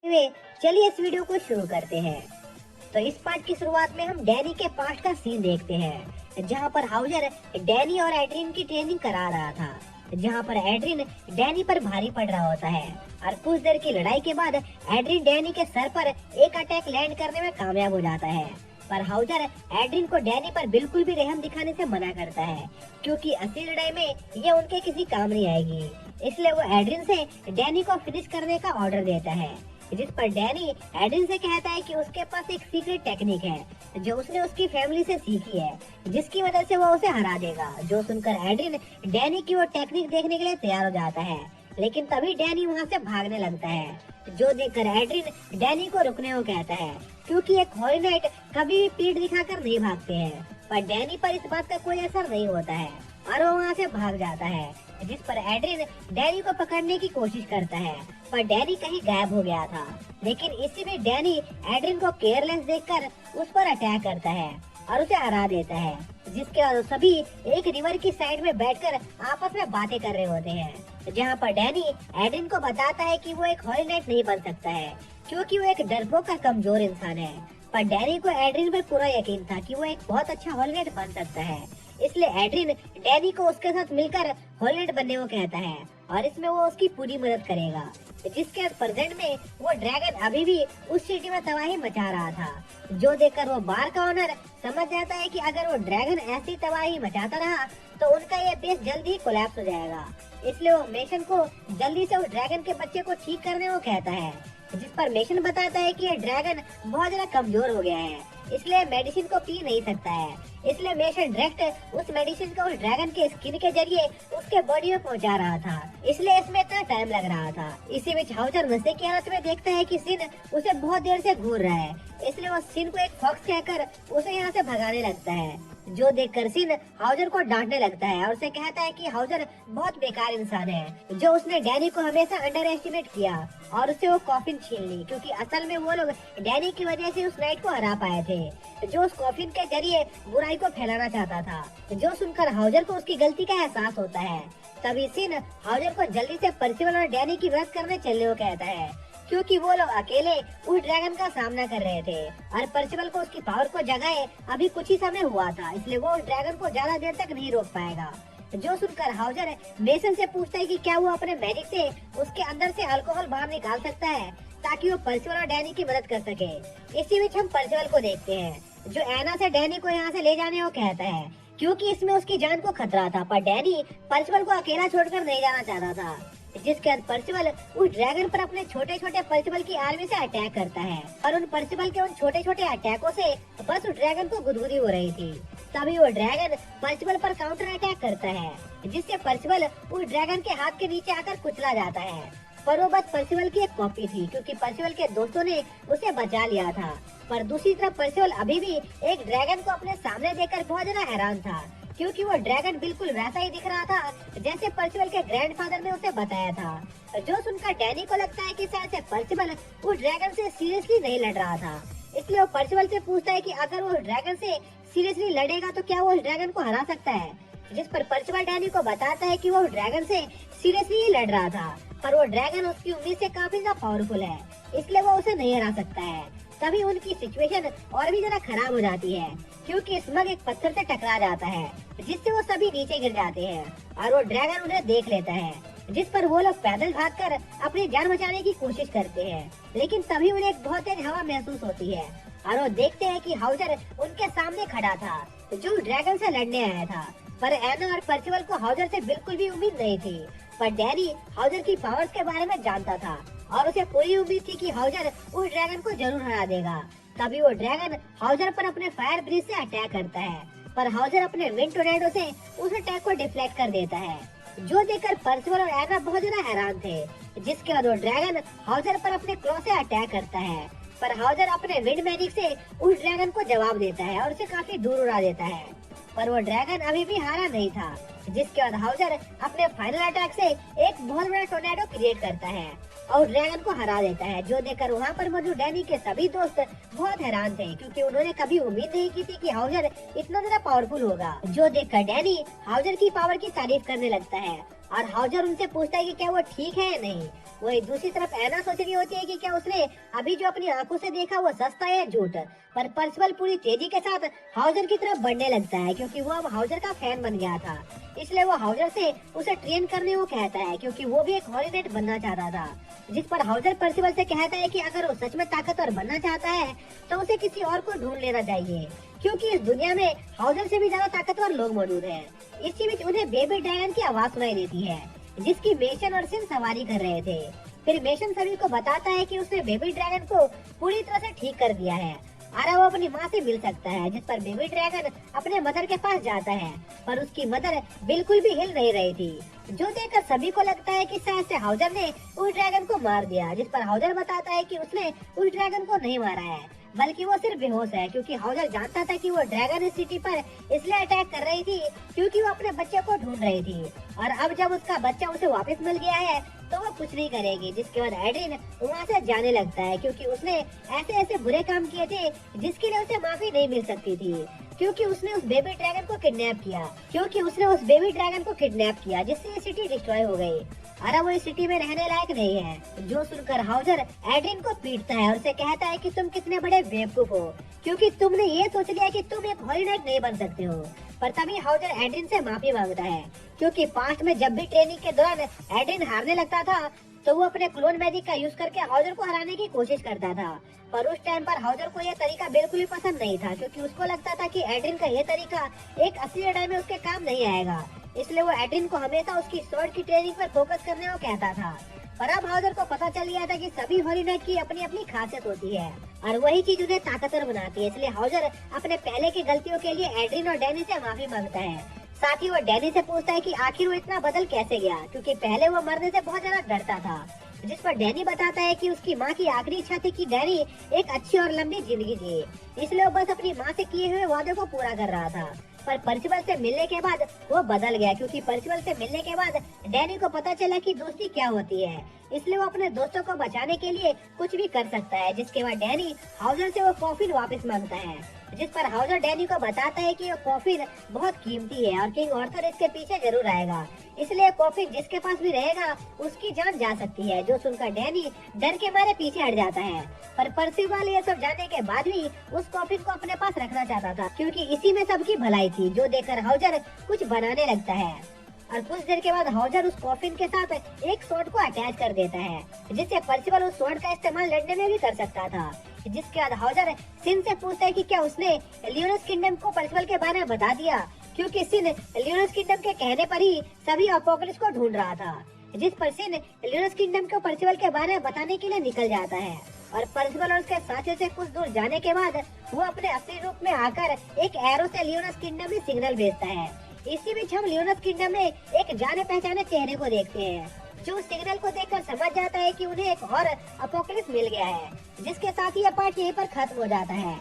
हुए चलिए इस वीडियो को शुरू करते हैं। तो इस पार्ट की शुरुआत में हम डैनी के पास्ट का सीन देखते हैं, जहां पर हाउजर डैनी और एड्रिन की ट्रेनिंग करा रहा था। जहां पर एड्रिन डैनी पर भारी पड़ रहा होता है और कुछ देर की लड़ाई के बाद एड्रिन डैनी के सर पर एक अटैक लैंड करने में कामयाब हो जाता है। पर हाउजर एड्रिन को डैनी पर बिल्कुल भी रहम दिखाने से मना करता है, क्योंकि असली लड़ाई में ये उनके किसी काम नहीं आएगी। इसलिए वो एड्रिन से डैनी को फिनिश करने का ऑर्डर देता है, जिस पर डैनी एड्रिन से कहता है कि उसके पास एक सीक्रेट टेक्निक है जो उसने उसकी फैमिली से सीखी है, जिसकी वजह से वो उसे हरा देगा। जो सुनकर एड्रिन डैनी की वो टेक्निक देखने के लिए तैयार हो जाता है, लेकिन तभी डैनी वहाँ से भागने लगता है। जो देखकर एड्रिन डैनी को रुकने को कहता है, क्योंकि एक हॉली नाइट कभी भी पीठ दिखाकर नहीं भागते हैं। पर डैनी पर इस बात का कोई असर नहीं होता है और वो वहाँ से भाग जाता है, जिस पर एड्रिन डैनी को पकड़ने की कोशिश करता है, पर डैनी कहीं गायब हो गया था। लेकिन इसी में डैनी एड्रिन को केयरलेस देखकर उस पर अटैक करता है और उसे हरा देता है, जिसके बाद सभी एक रिवर की साइड में बैठकर आपस में बातें कर रहे होते हैं। जहाँ पर डैनी एड्रिन को बताता है कि वो एक हॉली नाइट नहीं बन सकता है, क्योंकि वो एक डरपोक का कमजोर इंसान है। पर डैनी को एड्रिन पर पूरा यकीन था कि वो एक बहुत अच्छा हॉली नाइट बन सकता है। इसलिए एड्रिन डैनी को उसके साथ मिलकर हॉली नाइट बनने को कहता है और इसमें वो उसकी पूरी मदद करेगा। जिसके प्रेजेंट में वो ड्रैगन अभी भी उस सिटी में तबाही मचा रहा था। जो देखकर वो बार का ओनर समझ जाता है कि अगर वो ड्रैगन ऐसी तबाही मचाता रहा तो उनका ये बेस जल्दी ही कोलैप्स हो जाएगा। इसलिए वो मेशन को जल्दी से उस ड्रैगन के बच्चे को ठीक करने को कहता है, जिस पर मेशन बताता है कि ये ड्रैगन बहुत ज्यादा कमजोर हो गया है, इसलिए मेडिसिन को पी नहीं सकता है। इसलिए मेशन डायरेक्ट उस मेडिसिन को उस ड्रैगन के स्किन के जरिए उसके बॉडी में पहुंचा रहा था, इसलिए इसमें इतना टाइम लग रहा था। इसी बीच हाउजर नशे की हालत में देखता है कि सिन उसे बहुत देर से घूर रहा है, इसलिए वो सिन को एक फॉक्स कहकर उसे यहाँ से भगाने लगता है। जो देखकर सिन हाउजर को डांटने लगता है और उसे कहता है कि हाउजर बहुत बेकार इंसान है, जो उसने डैनी को हमेशा अंडर एस्टिमेट किया और उससे वो कॉफिन छीन ली, क्योंकि असल में वो लोग डैनी की वजह से उस नाइट को हरा पाए थे, जो उस कॉफिन के जरिए बुराई को फैलाना चाहता था। जो सुनकर हाउजर को उसकी गलती का एहसास होता है, तभी सिन हाउजर को जल्दी से पर्सिवल और डैनी की मदद करने चलने को कहता है, क्योंकि वो लोग अकेले उस ड्रैगन का सामना कर रहे थे और पर्सिवल को उसकी पावर को जगाए अभी कुछ ही समय हुआ था, इसलिए वो उस ड्रैगन को ज्यादा देर तक नहीं रोक पाएगा। जो सुनकर हाउजर मेसन से पूछता है कि क्या वो अपने मैजिक से उसके अंदर से अल्कोहल बाहर निकाल सकता है, ताकि वो पर्सिवल और डैनी की मदद कर सके। इसी बीच हम पर्सिवल को देखते हैं, जो एना से डैनी को यहाँ से ले जाने को कहता है, क्योंकि इसमें उसकी जान को खतरा था। पर डैनी पर्सिवल को अकेला छोड़कर नहीं जाना चाहता था, जिसके बाद पर्सिवल उस ड्रैगन पर अपने छोटे छोटे पर्सिवल की आर्मी से अटैक करता है और उन पर्सिवल के उन छोटे छोटे अटैकों से बस उस ड्रैगन को गुदगुदी हो रही थी। तभी वो ड्रैगन पर्सिवल पर काउंटर अटैक करता है, जिससे पर्सिवल उस ड्रैगन के हाथ के नीचे आकर कुचला जाता है। पर वो बस पर्सिवल की एक कॉपी थी, क्योंकि पर्सिवल के दोस्तों ने उसे बचा लिया था। पर दूसरी तरफ पर्सिवल अभी भी एक ड्रैगन को अपने सामने देखकर बहुत ज्यादा हैरान था, क्योंकि वो ड्रैगन बिल्कुल वैसा ही दिख रहा था जैसे पर्सिवल के ग्रैंडफादर ने उसे बताया था। जो सुनकर डैनी को लगता है कि शायद से पर्सिवल उस ड्रैगन से सीरियसली नहीं लड़ रहा था, इसलिए वो पर्सिवल से पूछता है कि अगर वो उस ड्रैगन से सीरियसली लड़ेगा तो क्या वो उस ड्रैगन को हरा सकता है। जिस पर पर्सिवल डैनी को बताता है कि वो उस ड्रैगन से सीरियसली ही लड़ रहा था, पर वो ड्रैगन उसकी उम्मीद से काफी ज्यादा पावरफुल है, इसलिए वो उसे नहीं हरा सकता है। तभी उनकी सिचुएशन और भी ज्यादा खराब हो जाती है, क्योंकि स्मग एक पत्थर से टकरा जाता है, जिससे वो सभी नीचे गिर जाते हैं और वो ड्रैगन उन्हें देख लेता है। जिस पर वो लोग पैदल भागकर अपनी जान बचाने की कोशिश करते हैं, लेकिन तभी उन्हें एक बहुत तेज हवा महसूस होती है और वो देखते हैं कि हाउजर उनके सामने खड़ा था, जो ड्रैगन से लड़ने आया था। पर एना और पर्सिवल को हाउजर से बिल्कुल भी उम्मीद नहीं थी, पर डैनी हाउजर की पावर्स के बारे में जानता था और उसे पूरी उम्मीद थी कि हाउजर उस ड्रैगन को जरूर हरा देगा। तभी वो ड्रैगन हाउजर पर अपने फायर ब्रीज से अटैक करता है, पर हाउजर अपने विंड टोर्नेडो से उस अटैक को डिफ्लेक्ट कर देता है। जो देखकर पर्सिवल और एना बहुत ज्यादा हैरान थे, जिसके बाद वो ड्रैगन हाउजर पर अपने क्लॉ से अटैक करता है, पर हाउजर अपने विंड मैजिक से उस ड्रैगन को जवाब देता है और उसे काफी दूर उड़ा देता है। पर वो ड्रैगन अभी भी हारा नहीं था, जिसके बाद हाउजर अपने फाइनल अटैक से एक बहुत बड़ा टोर्नेडो क्रिएट करता है और ड्रैगन को हरा देता है। जो देखकर वहाँ पर मौजूद डैनी के सभी दोस्त बहुत हैरान थे, क्योंकि उन्होंने कभी उम्मीद नहीं की थी कि हाउजर इतना ज्यादा पावरफुल होगा। जो देखकर डैनी हाउजर की पावर की तारीफ करने लगता है और हाउजर उनसे पूछता है कि क्या वो ठीक है या नहीं। वही दूसरी तरफ एना सोच रही होती है कि क्या उसने अभी जो अपनी आंखों से देखा वो सस्ता है या झूठ। पर पर्सिवल पूरी तेजी के साथ हाउजर की तरफ बढ़ने लगता है क्योंकि वो अब हाउजर का फैन बन गया था। इसलिए वो हाउजर से उसे ट्रेन करने को कहता है क्योंकि वो भी एक हॉलीनेट बनना चाहता था। जिस पर हाउजर पर्सिवल से कहता है कि अगर वो सच में ताकतवर बनना चाहता है तो उसे किसी और को ढूंढ लेना चाहिए क्योंकि इस दुनिया में हाउजर से भी ज्यादा ताकतवर लोग मौजूद हैं। इसी बीच उन्हें बेबी ड्रैगन की आवाज सुनाई देती है जिसकी मेशन और सिन सवारी कर रहे थे। फिर मेशन सभी को बताता है कि उसने बेबी ड्रैगन को पूरी तरह से ठीक कर दिया है और वो अपनी माँ से मिल सकता है। जिस पर बेबी ड्रैगन अपने मदर के पास जाता है पर उसकी मदर बिल्कुल भी हिल नहीं रही थी, जो देखकर सभी को लगता है कि शायद से हाउजर ने उस ड्रैगन को मार दिया। जिस पर हाउजर बताता है कि उसने उस ड्रैगन को नहीं मारा है बल्कि वो सिर्फ बेहोश है क्योंकि हाउजर जानता था कि वो ड्रैगन सिटी पर इसलिए अटैक कर रही थी क्योंकि वो अपने बच्चे को ढूंढ रही थी और अब जब उसका बच्चा उसे वापस मिल गया है तो वो कुछ नहीं करेगी। जिसके बाद एड्रिन वहाँ से जाने लगता है क्योंकि उसने ऐसे ऐसे बुरे काम किए थे जिसके लिए उसे माफी नहीं मिल सकती थी क्योंकि उसने उस बेबी ड्रैगन को किडनैप किया जिससे ये सिटी डिस्ट्रॉय हो गई और अब वो इस सिटी में रहने लायक नहीं है। जो सुनकर हाउजर एड्रिन को पीटता है और उसे कहता है कि तुम कितने बड़े बेवकूफ हो क्योंकि तुमने ये सोच लिया कि तुम एक हॉलीनेट नहीं बन सकते हो। पर तभी हाउजर एड्रिन से माफी मांगता है क्योंकि पास्ट में जब भी ट्रेनिंग के दौरान एड्रिन हारने लगता था तो वो अपने क्लोन मैजिक का यूज करके हाउजर को हराने की कोशिश करता था। पर उस टाइम पर हाउजर को यह तरीका बिल्कुल भी पसंद नहीं था क्योंकि उसको लगता था कि एड्रिन का यह तरीका एक असली लड़ाई में उसके काम नहीं आएगा। इसलिए वो एड्रिन को हमेशा उसकी स्वॉर्ड की ट्रेनिंग पर फोकस करने को कहता था। पर अब हाउजर को पता चल गया था कि सभी हॉलीनेट की अपनी अपनी खासियत होती है और वही चीज उन्हें ताकतवर बनाती है। इसलिए हाउजर अपने पहले की गलतियों के लिए एड्रिन और डैनी से माफी मांगता है। साथ ही वो डैनी से पूछता है कि आखिर वो इतना बदल कैसे गया क्योंकि पहले वो मरने से बहुत ज्यादा डरता था। जिस पर डैनी बताता है कि उसकी माँ की आखिरी इच्छा थी कि डैनी एक अच्छी और लंबी जिंदगी जिए, इसलिए वो बस अपनी माँ से किए हुए वादे को पूरा कर रहा था। पर पर्सिवल से मिलने के बाद वो बदल गया क्योंकि पर्सिवल से मिलने के बाद डैनी को पता चला कि दोस्ती क्या होती है, इसलिए वो अपने दोस्तों को बचाने के लिए कुछ भी कर सकता है। जिसके बाद डैनी हाउजर से वो कॉफिन वापस मांगता है जिस पर हाउजर डैनी को बताता है कि वो कॉफिन बहुत कीमती है और किंग आर्थर इसके पीछे जरूर आएगा, इसलिए कॉफिन जिसके पास भी रहेगा उसकी जान जा सकती है। जो सुनकर डैनी डर के मारे पीछे हट जाता है पर पर्सिवल ये सब जानने के बाद भी उस कॉफिन को अपने पास रखना चाहता था क्योंकि इसी में सबकी भलाई थी। जो देखकर हाउजर कुछ बनाने लगता है और कुछ देर के बाद हाउजर उस कॉफिन के साथ एक स्वॉर्ड को अटैच कर देता है जिससे पर्सिवल उस स्वॉर्ड का इस्तेमाल लड़ने में भी कर सकता था। जिसके बाद हाउजर सिन से पूछता है कि क्या उसने लियोनस किंगडम को पर्सिवल के बारे में बता दिया क्योंकि सिन लियोनस किंगडम के कहने पर ही सभी अपोकलिप्स को ढूंढ रहा था। जिस पर सिन लियोनस किंगडम को पर्सिवल के बारे में बताने के लिए निकल जाता है और पर्सिवल और उसके साथियों से कुछ दूर जाने के बाद वो अपने असली रूप में आकर एक एरो से लियोनस किंगडम में सिग्नल भेजता है। इसी बीच हम लियोनस किंगडम में एक जाने पहचाने चेहरे को देखते हैं जो सिग्नल को देखकर समझ जाता है कि उन्हें एक और अपोकलिप्स मिल गया है। जिसके साथ ही यह पार्ट यहीं पर खत्म हो जाता है।